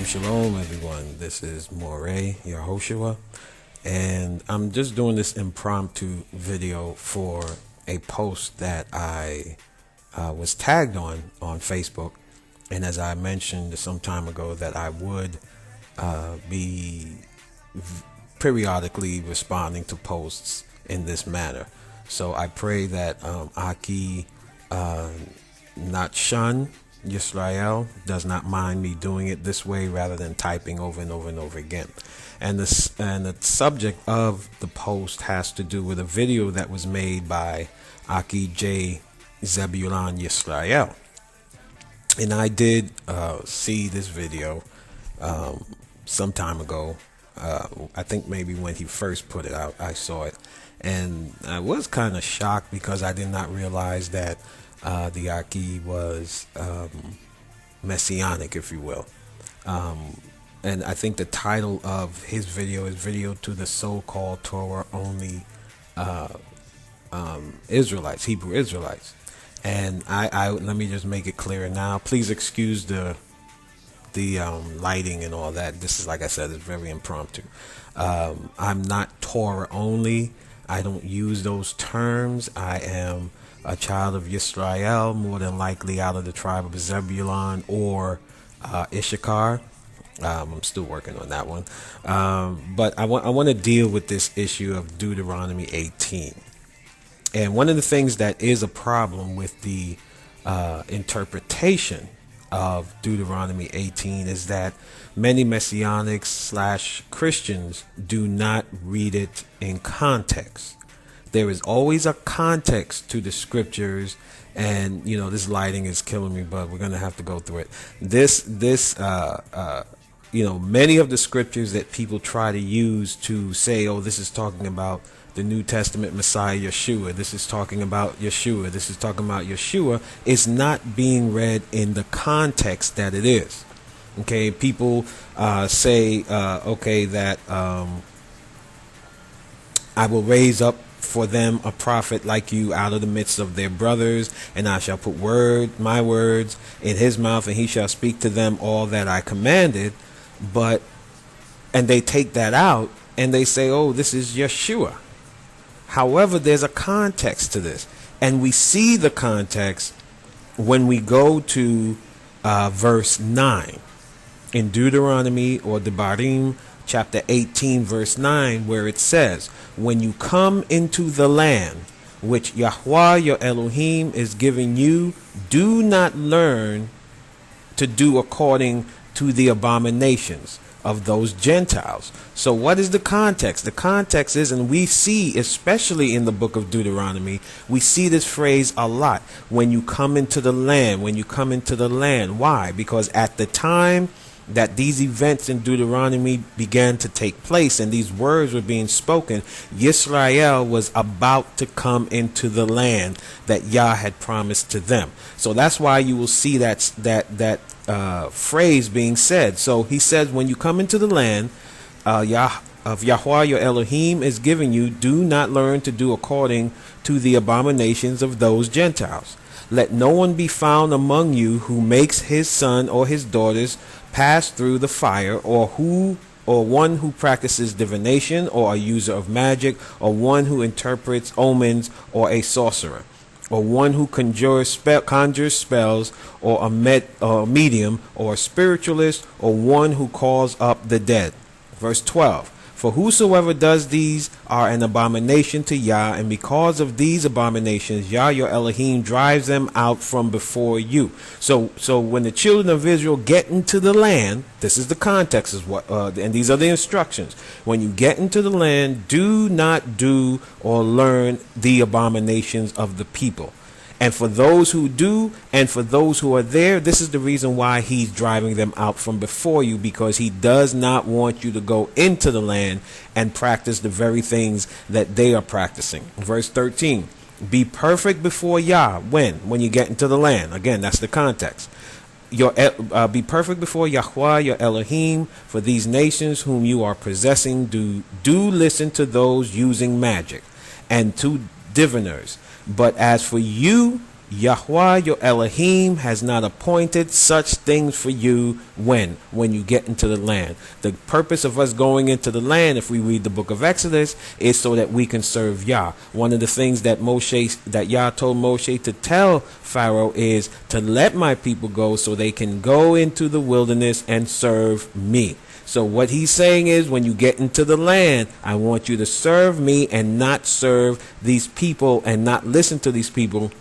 Shalom, everyone. This is MOREH, your Hoshua, and I'm just doing this impromptu video for a post that I was tagged on Facebook. And as I mentioned some time ago, that I would be periodically responding to posts in this manner. So I pray that Aki not shun Yisrael does not mind me doing it this way rather than typing over and over and over again. And the subject of the post has to do with a video that was made by Aki J. Zebulon Yisrael. And I did see this video some time ago. I think maybe when he first put it out, I saw it. And I was kind of shocked because I did not realize that the Aki was messianic, if you will. And I think the title of his video is Video to the So-Called Torah Only Israelites, Hebrew Israelites. And I let me just make it clear now. Please excuse the lighting and all that. This is, like I said, it's very impromptu. I'm not Torah only. I don't use those terms. I am a child of Yisrael, more than likely out of the tribe of Zebulon or Issachar. I'm still working on that one. But I want to deal with this issue of Deuteronomy 18. And one of the things that is a problem with the interpretation of Deuteronomy 18 is that many Messianics / Christians do not read it in context. There is always a context to the scriptures, and this lighting is killing me, but we're gonna have to go through it. Many of the scriptures that people try to use to say, oh, this is talking about the New Testament Messiah Yeshua, this is talking about Yeshua, this is talking about Yeshua, is not being read in the context that it is. Okay, people say, that I will raise up for them a prophet like you out of the midst of their brothers, and I shall put my words in his mouth, and he shall speak to them all that I commanded. And they take that out and they say, oh, this is Yeshua. However, there's a context to this, and we see the context when we go to verse 9 in Deuteronomy, or Devarim, chapter 18, verse 9, where it says, when you come into the land which Yahweh your Elohim is giving you, do not learn to do according to the abominations of those Gentiles. So what is the context? The context is, and we see, especially in the book of Deuteronomy, we see this phrase a lot. When you come into the land, when you come into the land. Why? Because at the time that these events in Deuteronomy began to take place and these words were being spoken, Yisrael was about to come into the land that Yah had promised to them. So that's why you will see that phrase being said. So he says, when you come into the land of Yahweh your Elohim is giving you, do not learn to do according to the abominations of those Gentiles. Let no one be found among you who makes his son or his daughters pass through the fire, or one who practices divination, or a user of magic, or one who interprets omens, or a sorcerer, or one who conjures spells, or a medium, or a spiritualist, or one who calls up the dead. Verse 12. For whosoever does these are an abomination to Yah, and because of these abominations, Yah your Elohim drives them out from before you. So when the children of Israel get into the land, this is the context, and these are the instructions. When you get into the land, do not do or learn the abominations of the people. And for those who do, and for those who are there, this is the reason why he's driving them out from before you, because he does not want you to go into the land and practice the very things that they are practicing. Verse 13, be perfect before Yah. When you get into the land. Again, that's the context. Be perfect before Yahweh your Elohim, for these nations whom you are possessing do listen to those using magic and to diviners. But as for you, Yahweh your Elohim has not appointed such things for you when you get into the land. The purpose of us going into the land, if we read the book of Exodus, is so that we can serve Yah. One of the things that Yah told Moshe to tell Pharaoh is to let my people go so they can go into the wilderness and serve me. So what he's saying is, when you get into the land, I want you to serve me and not serve these people and not listen to these people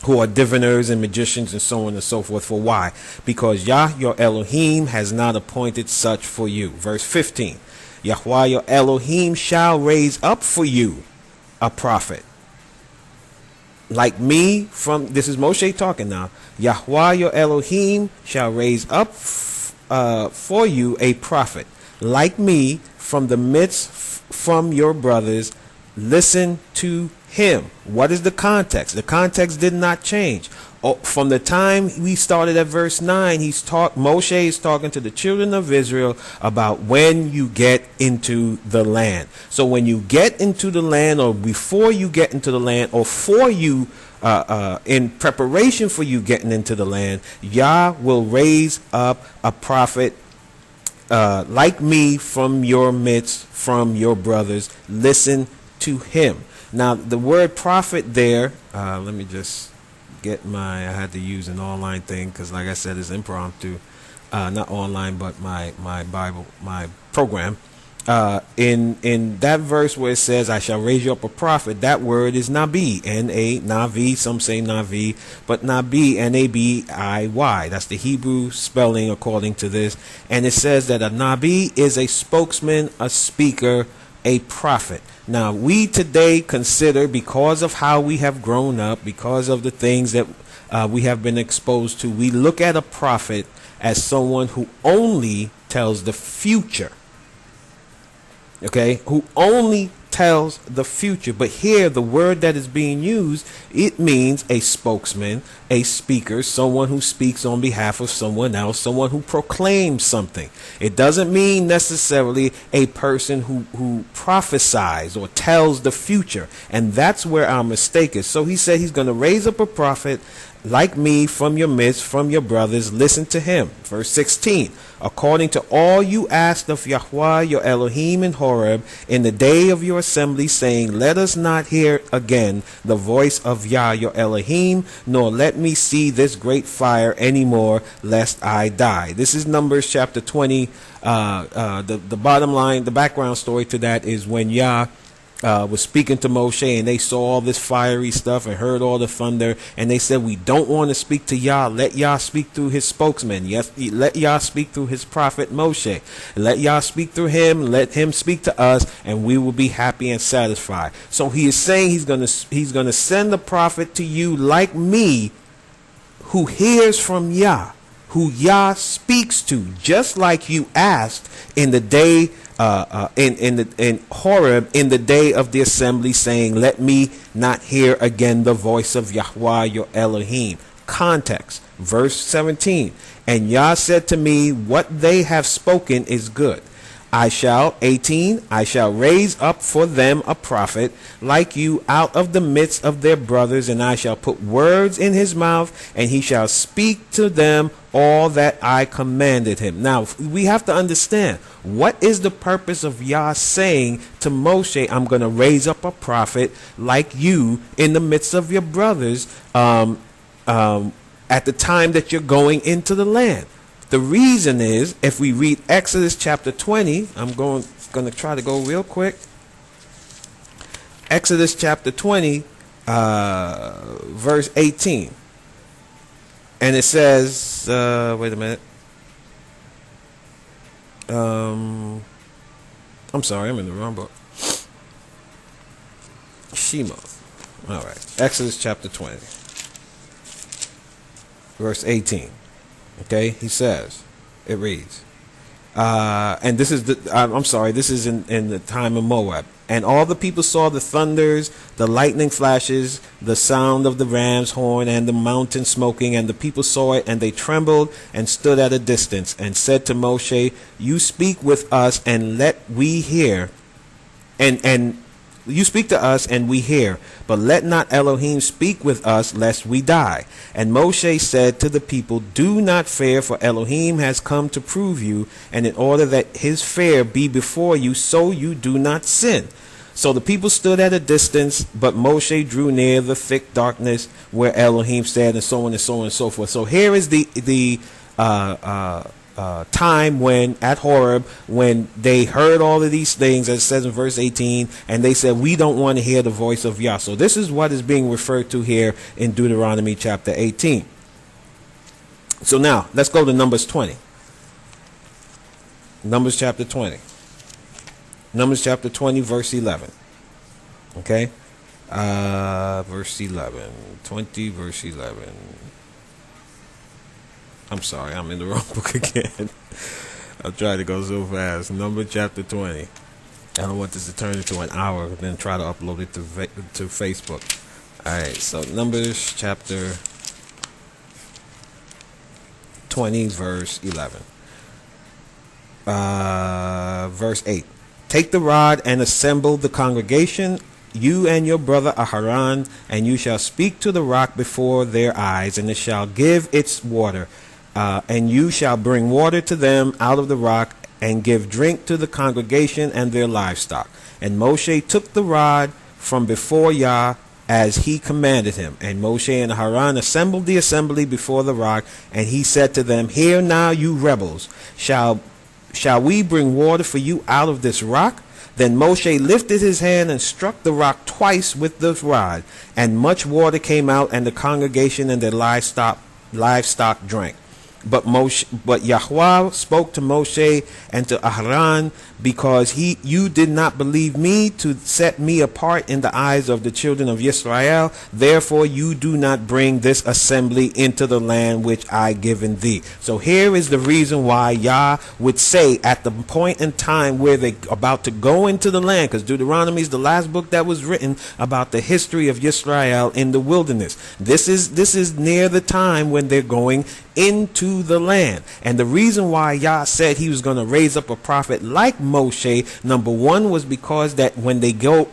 who are diviners and magicians and so on and so forth. For why? Because Yah, your Elohim, has not appointed such for you. Verse 15, Yahweh, your Elohim, shall raise up for you a prophet like me from, this is Moshe talking now, Yahweh, your Elohim, shall raise up for you a prophet like me from the midst from your brothers. Listen to him. What is the context? The context did not change. From the time we started at verse 9, Moshe is talking to the children of Israel about when you get into the land. So when you get into the land, or before you get into the land, or for you in preparation for you getting into the land, Yah will raise up a prophet like me from your midst, from your brothers. Listen to him. Now, the word prophet there, let me just get I had to use an online thing because, like I said, it's impromptu. Not online, but my Bible, my program. In that verse where it says, I shall raise you up a prophet, that word is Nabi, Navi, some say Navi, but Nabi, Nabiy. That's the Hebrew spelling according to this. And it says that a Nabi is a spokesman, a speaker, a prophet. Now, we today consider, because of how we have grown up, because of the things that we have been exposed to, we look at a prophet as someone who only tells the future. Okay, who only tells the future. But here, the word that is being used, it means a spokesman, a speaker, someone who speaks on behalf of someone else, someone who proclaims something. It doesn't mean necessarily a person who prophesies or tells the future. And that's where our mistake is. So he said he's going to raise up a prophet like me from your midst, from your brothers. Listen to him. Verse 16, according to all you asked of Yahweh your Elohim in Horeb in the day of your assembly, saying, let us not hear again the voice of Yah your Elohim, nor let me see this great fire anymore, lest I die. This is Numbers chapter 20. The bottom line, the background story to that is when Yah was speaking to Moshe, and they saw all this fiery stuff and heard all the thunder, and they said, we don't want to speak to Yah. Let Yah speak through his spokesman. Yes, let Yah speak through his prophet Moshe. Let Yah speak through him. Let him speak to us, and we will be happy and satisfied. So he is saying he's going to send a prophet to you like me, who hears from Yah, who Yah speaks to, just like you asked in the day in Horeb, in the day of the assembly, saying, let me not hear again the voice of Yahweh your Elohim. Context, verse 17, and Yah said to me, what they have spoken is good. I shall raise up for them a prophet like you out of the midst of their brothers, and I shall put words in his mouth, and he shall speak to them all that I commanded him. Now, we have to understand, what is the purpose of Yah saying to Moshe, I'm going to raise up a prophet like you in the midst of your brothers at the time that you're going into the land? The reason is, if we read Exodus chapter 20, I'm going to try to go real quick. Exodus chapter 20, verse 18. And it says, wait a minute. I'm sorry, I'm in the wrong book. Shema. All right. Exodus chapter 20, verse 18. Okay, he says, it reads, and this is this is in the time of Moab. And all the people saw the thunders, the lightning flashes, the sound of the ram's horn, and the mountain smoking, and the people saw it, and they trembled and stood at a distance, and said to Moshe, you speak with us, and let we hear. And You speak to us, and we hear. But let not Elohim speak with us, lest we die. And Moshe said to the people, do not fear, for Elohim has come to prove you, and in order that his fear be before you, so you do not sin. So the people stood at a distance, but Moshe drew near the thick darkness where Elohim said, and so on and so on and so forth. So here is the time when at Horeb, when they heard all of these things, as it says in verse 18, and they said, we don't want to hear the voice of Yah. So this is what is being referred to here in Deuteronomy chapter 18. So now let's go to Numbers 20. Numbers chapter 20. Numbers chapter 20, verse 11. Okay? Verse 11. 20, verse 11. I'm sorry, I'm in the wrong book again. I'll try to go so fast. Numbers chapter 20. I don't want this to turn into an hour, then try to upload it to Facebook. Alright, so Numbers chapter 20, verse 11. Verse 8. Take the rod and assemble the congregation, you and your brother Aharon, and you shall speak to the rock before their eyes, and it shall give its water. And you shall bring water to them out of the rock, and give drink to the congregation and their livestock. And Moshe took the rod from before Yah as he commanded him. And Moshe and Aharon assembled the assembly before the rock, and he said to them, hear now, you rebels, shall we bring water for you out of this rock? Then Moshe lifted his hand and struck the rock twice with the rod, and much water came out, and the congregation and their livestock drank. But Yahweh spoke to Moshe and to Aharon, because you did not believe me to set me apart in the eyes of the children of Israel. Therefore you do not bring this assembly into the land which I given thee. So here is the reason why Yah would say at the point in time where they about to go into the land, because Deuteronomy is the last book that was written about the history of Israel in the wilderness. This is near the time when they're going into the land. And the reason why Yah said he was going to raise up a prophet like Moshe, number one, was because that when they were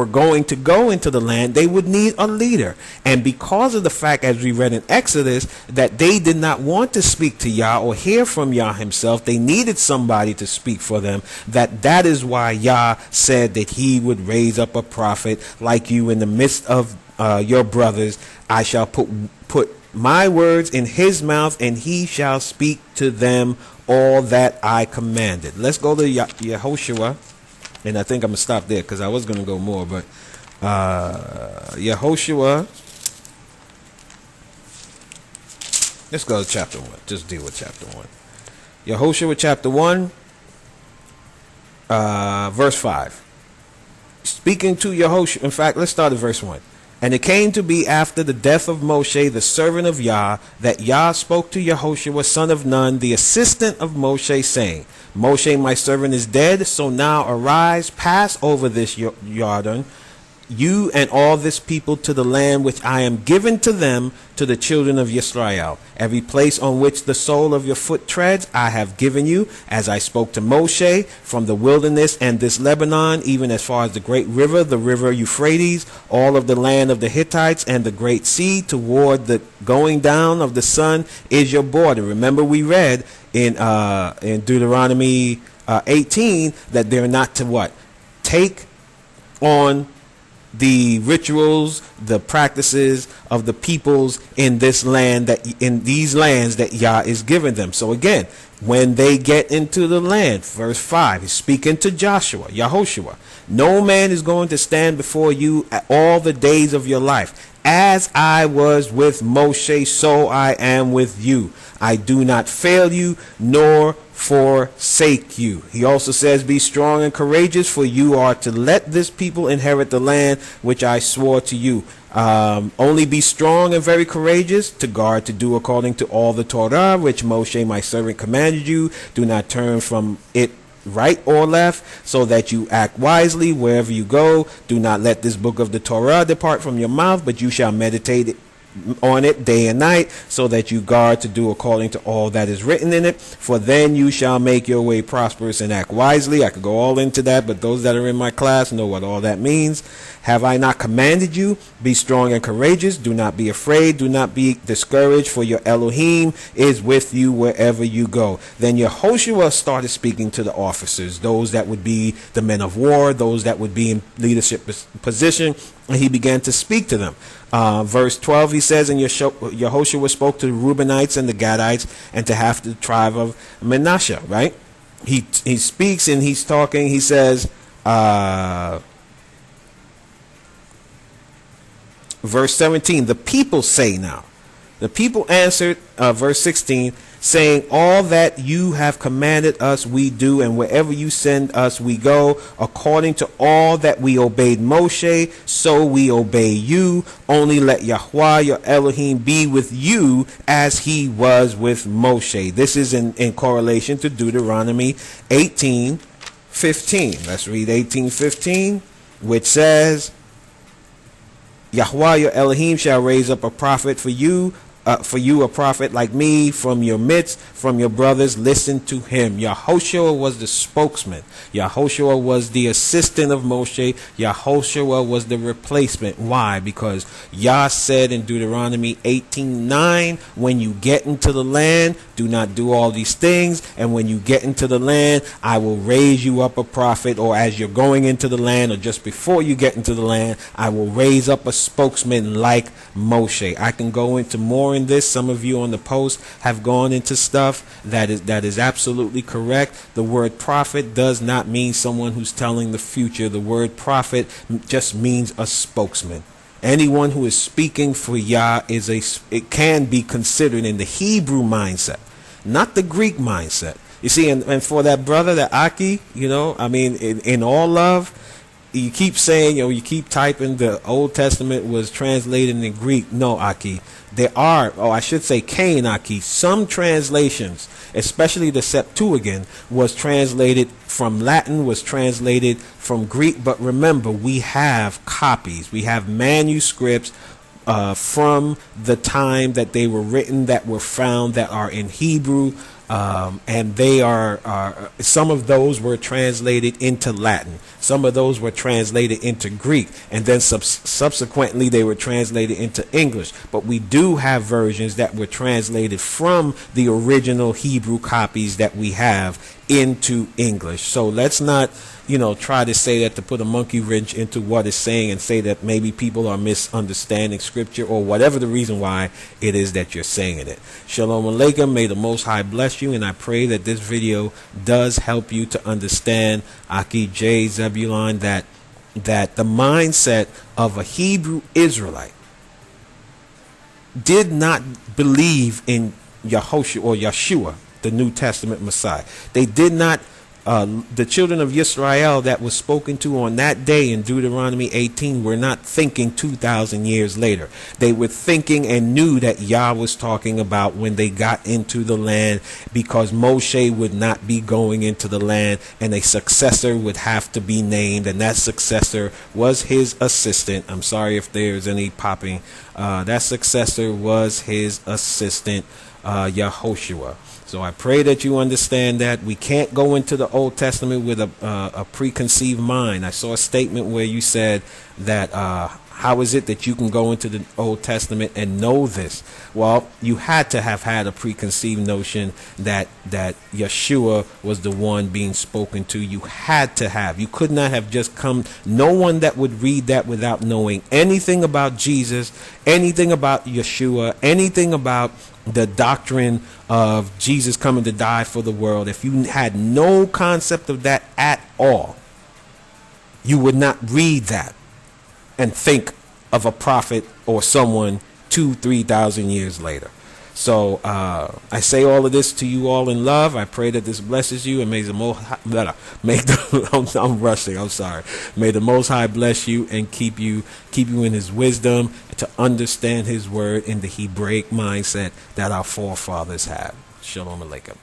going to go into the land, they would need a leader. And because of the fact, as we read in Exodus, that they did not want to speak to Yah or hear from Yah himself, they needed somebody to speak for them. That is why Yah said that he would raise up a prophet like you in the midst of your brothers. I shall put my words in his mouth, and he shall speak to them all that I commanded. Let's go to Yehoshua, and I think I'm going to stop there because I was going to go more, but Yehoshua, let's go to chapter 1. Just deal with chapter 1. Yehoshua chapter 1, verse 5. Speaking to Yehoshua, in fact, let's start at verse 1. And it came to be after the death of Moshe, the servant of Yah, that Yah spoke to Yehoshua, son of Nun, the assistant of Moshe, saying, Moshe, my servant, is dead, so now arise, pass over this Jordan, you and all this people, to the land which I am given to them, to the children of Israel. Every place on which the sole of your foot treads, I have given you, as I spoke to Moshe, from the wilderness and this Lebanon, even as far as the great river, the river Euphrates, all of the land of the Hittites, and the great sea, toward the going down of the sun is your border. Remember, we read in Deuteronomy 18 that they're not to what? Take on the rituals, the practices of the peoples in this land, in these lands that Yah is giving them. So again, when they get into the land, verse 5, he's speaking to Yehoshua. No man is going to stand before you all the days of your life. As I was with Moshe, so I am with you. I do not fail you, nor forsake you. He also says, be strong and courageous, for you are to let this people inherit the land which I swore to you. Only be strong and very courageous, to guard to do according to all the Torah which Moshe my servant commanded you. Do not turn from it right or left, so that you act wisely wherever you go. Do not let this book of the Torah depart from your mouth, but you shall meditate on it day and night, so that you guard to do according to all that is written in it. For then you shall make your way prosperous and act wisely. I could go all into that, but those that are in my class know what all that means. Have I not commanded you? Be strong and courageous. Do not be afraid. Do not be discouraged, for your Elohim is with you wherever you go. Then Yehoshua started speaking to the officers, those that would be the men of war, those that would be in leadership position, and he began to speak to them. Verse 12, he says, and Yehoshua spoke to the Reubenites and the Gadites and to half the tribe of Manasseh, right? He speaks and he's talking. He says, verse 17, the people say now. The people answered, verse 16, saying, all that you have commanded us we do, and wherever you send us we go, according to all that we obeyed Moshe, so we obey you. Only let Yahweh your Elohim be with you as he was with Moshe. This is in correlation to Deuteronomy 18:15. Let's read 18:15, which says, Yahweh your Elohim shall raise up a prophet for you a prophet like me from your midst, from your brothers. Listen to him. Yehoshua was the spokesman. Yehoshua was the assistant of Moshe. Yehoshua was the replacement. Why? Because Yah said in Deuteronomy 18:9, when you get into the land, do not do all these things. And when you get into the land, I will raise you up a prophet, or as you're going into the land, or just before you get into the land, I will raise up a spokesman like Moshe. I can go into more in this. Some of you on the post have gone into stuff that is absolutely correct. The word prophet does not mean someone who's telling the future. The word prophet just means a spokesman. Anyone who is speaking for Yah it can be considered in the Hebrew mindset, not the Greek mindset. You see, and for that brother, that Aki, in all love, you keep saying, you keep typing the Old Testament was translated in Greek. No, Aki. There are, I should say Cain, Aki. Some translations, especially the Septuagint, was translated from Latin, was translated from Greek. But remember, we have copies. We have manuscripts from the time that they were written, that were found, that are in Hebrew. And they are some of those were translated into Latin, some of those were translated into Greek, and then subsequently they were translated into English. But we do have versions that were translated from the original Hebrew copies that we have into English. So let's not try to say that, to put a monkey wrench into what it's saying and say that maybe people are misunderstanding scripture, or whatever the reason why it is that you're saying it. Shalom Aleichem. May the Most High bless you, and I pray that this video does help you to understand, Aki J. Zebulon, that the mindset of a Hebrew Israelite did not believe in Yehoshua or Yeshua, the New Testament Messiah. They did not. The children of Israel that was spoken to on that day in Deuteronomy 18 were not thinking 2,000 years later. They were thinking and knew that Yah was talking about when they got into the land, because Moshe would not be going into the land, and a successor would have to be named, and that successor was his assistant. I'm sorry if there's any popping. That successor was his assistant, Yehoshua. So I pray that you understand that we can't go into the Old Testament with a preconceived mind. I saw a statement where you said that how is it that you can go into the Old Testament and know this? Well, you had to have had a preconceived notion that Yeshua was the one being spoken to. You had to have. You could not have just come. No one that would read that without knowing anything about Jesus, anything about Yeshua, anything about the doctrine of Jesus coming to die for the world, if you had no concept of that at all, you would not read that and think of a prophet or someone 2,000-3,000 years later. So I say all of this to you all in love. I pray that this blesses you, and may the Most High, I'm rushing. I'm sorry. May the Most High bless you and keep you in His wisdom to understand His word in the Hebraic mindset that our forefathers had. Shalom Aleichem.